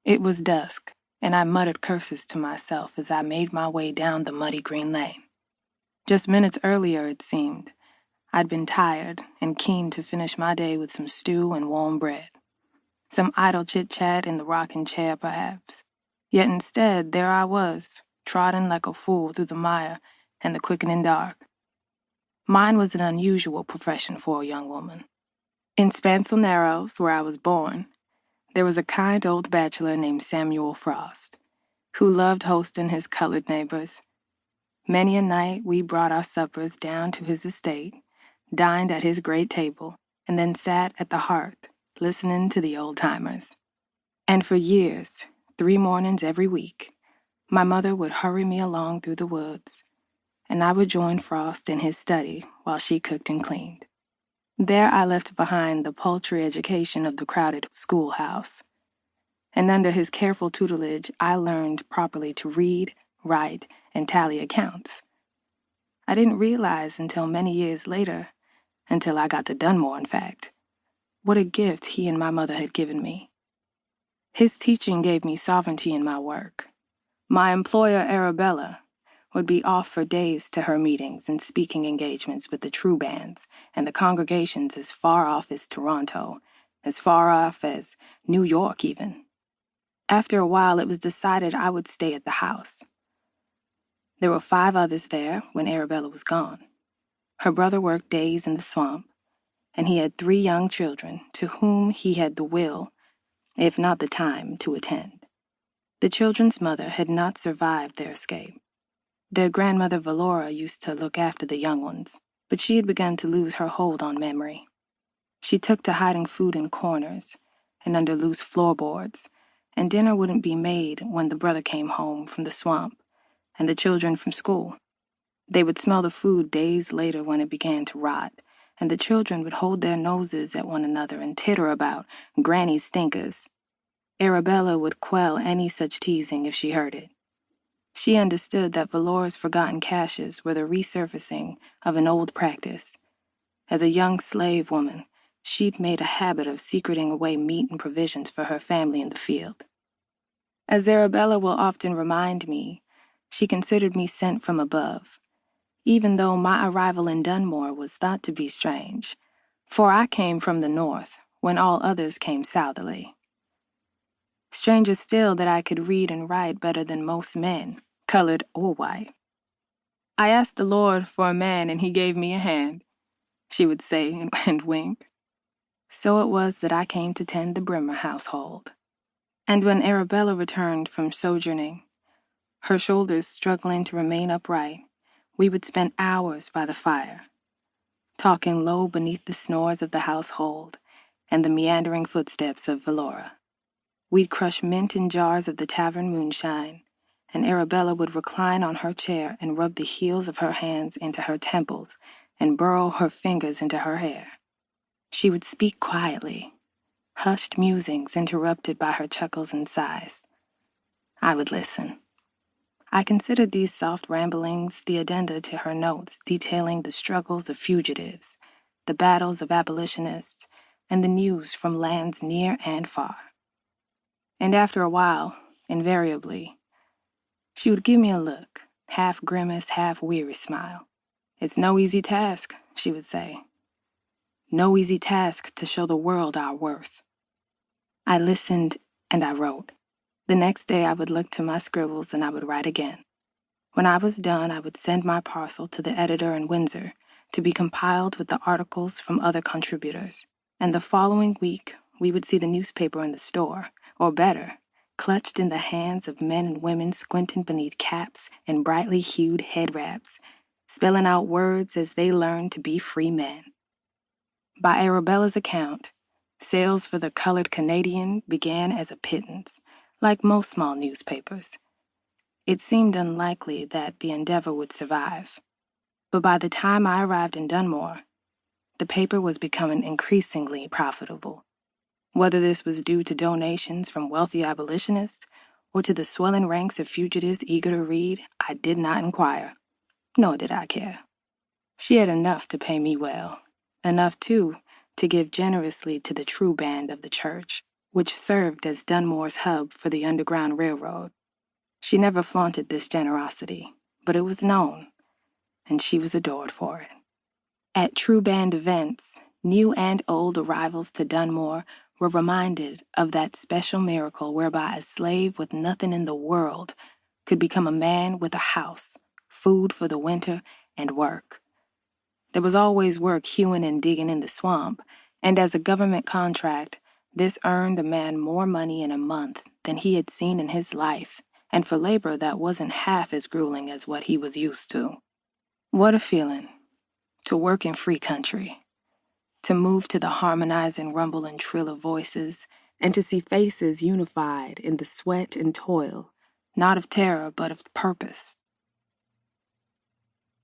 It was dusk, and I muttered curses to myself as I made my way down the muddy green lane. Just minutes earlier, it seemed, I'd been tired and keen to finish my day with some stew and warm bread. Some idle chit-chat in the rocking chair, perhaps. Yet instead, there I was, trotting like a fool through the mire and the quickening dark. Mine was an unusual profession for a young woman. In Spancel Narrows, where I was born, there was a kind old bachelor named Samuel Frost, who loved hosting his colored neighbors. Many a night we brought our suppers down to his estate, dined at his great table, and then sat at the hearth, listening to the old-timers. And for years, 3 mornings every week, my mother would hurry me along through the woods, and I would join Frost in his study while she cooked and cleaned. There I left behind the paltry education of the crowded schoolhouse, and under his careful tutelage I learned properly to read, write, and tally accounts. I didn't realize until many years later, until I got to Dunmore in fact, what a gift he and my mother had given me. His teaching gave me sovereignty in my work. My employer, Arabella, would be off for days to her meetings and speaking engagements with the true bands and the congregations as far off as Toronto, as far off as New York even. After a while, it was decided I would stay at the house. There were 5 others there when Arabella was gone. Her brother worked days in the swamp, and he had 3 young children to whom he had the will, if not the time, to attend. The children's mother had not survived their escape. Their grandmother Valora used to look after the young ones, but she had begun to lose her hold on memory. She took to hiding food in corners and under loose floorboards, and dinner wouldn't be made when the brother came home from the swamp and the children from school. They would smell the food days later when it began to rot, and the children would hold their noses at one another and titter about Granny's stinkers. Arabella would quell any such teasing if she heard it. She understood that Valora's forgotten caches were the resurfacing of an old practice. As a young slave woman, she'd made a habit of secreting away meat and provisions for her family in the field. As Arabella will often remind me, she considered me sent from above, even though my arrival in Dunmore was thought to be strange, for I came from the north when all others came southerly. Stranger still that I could read and write better than most men, colored or white. I asked the Lord for a man and he gave me a hand, she would say and wink. So it was that I came to tend the Brimmer household. And when Arabella returned from sojourning, her shoulders struggling to remain upright, we would spend hours by the fire, talking low beneath the snores of the household and the meandering footsteps of Valora. We'd crush mint in jars of the tavern moonshine, and Arabella would recline on her chair and rub the heels of her hands into her temples and burrow her fingers into her hair. She would speak quietly, hushed musings interrupted by her chuckles and sighs. I would listen. I considered these soft ramblings the addenda to her notes detailing the struggles of fugitives, the battles of abolitionists, and the news from lands near and far. And after a while, invariably, she would give me a look, half grimace, half weary smile. "It's no easy task," she would say. "No easy task to show the world our worth." I listened and I wrote. The next day I would look to my scribbles and I would write again. When I was done, I would send my parcel to the editor in Windsor to be compiled with the articles from other contributors. And the following week, we would see the newspaper in the store, or better, clutched in the hands of men and women squinting beneath caps and brightly hued head wraps, spelling out words as they learned to be free men. By Arabella's account, sales for the Colored Canadian began as a pittance, like most small newspapers. It seemed unlikely that the endeavor would survive. But by the time I arrived in Dunmore, the paper was becoming increasingly profitable. Whether this was due to donations from wealthy abolitionists or to the swelling ranks of fugitives eager to read, I did not inquire, nor did I care. She had enough to pay me well, enough, too, to give generously to the true band of the church. which served as Dunmore's hub for the Underground Railroad. She never flaunted this generosity, but it was known, and she was adored for it. At true band events, new and old arrivals to Dunmore were reminded of that special miracle whereby a slave with nothing in the world could become a man with a house, food for the winter, and work. There was always work hewing and digging in the swamp, and as a government contract, this earned a man more money in a month than he had seen in his life, and for labor that wasn't half as grueling as what he was used to. What a feeling, to work in free country, to move to the harmonizing rumble and trill of voices, and to see faces unified in the sweat and toil, not of terror but of purpose.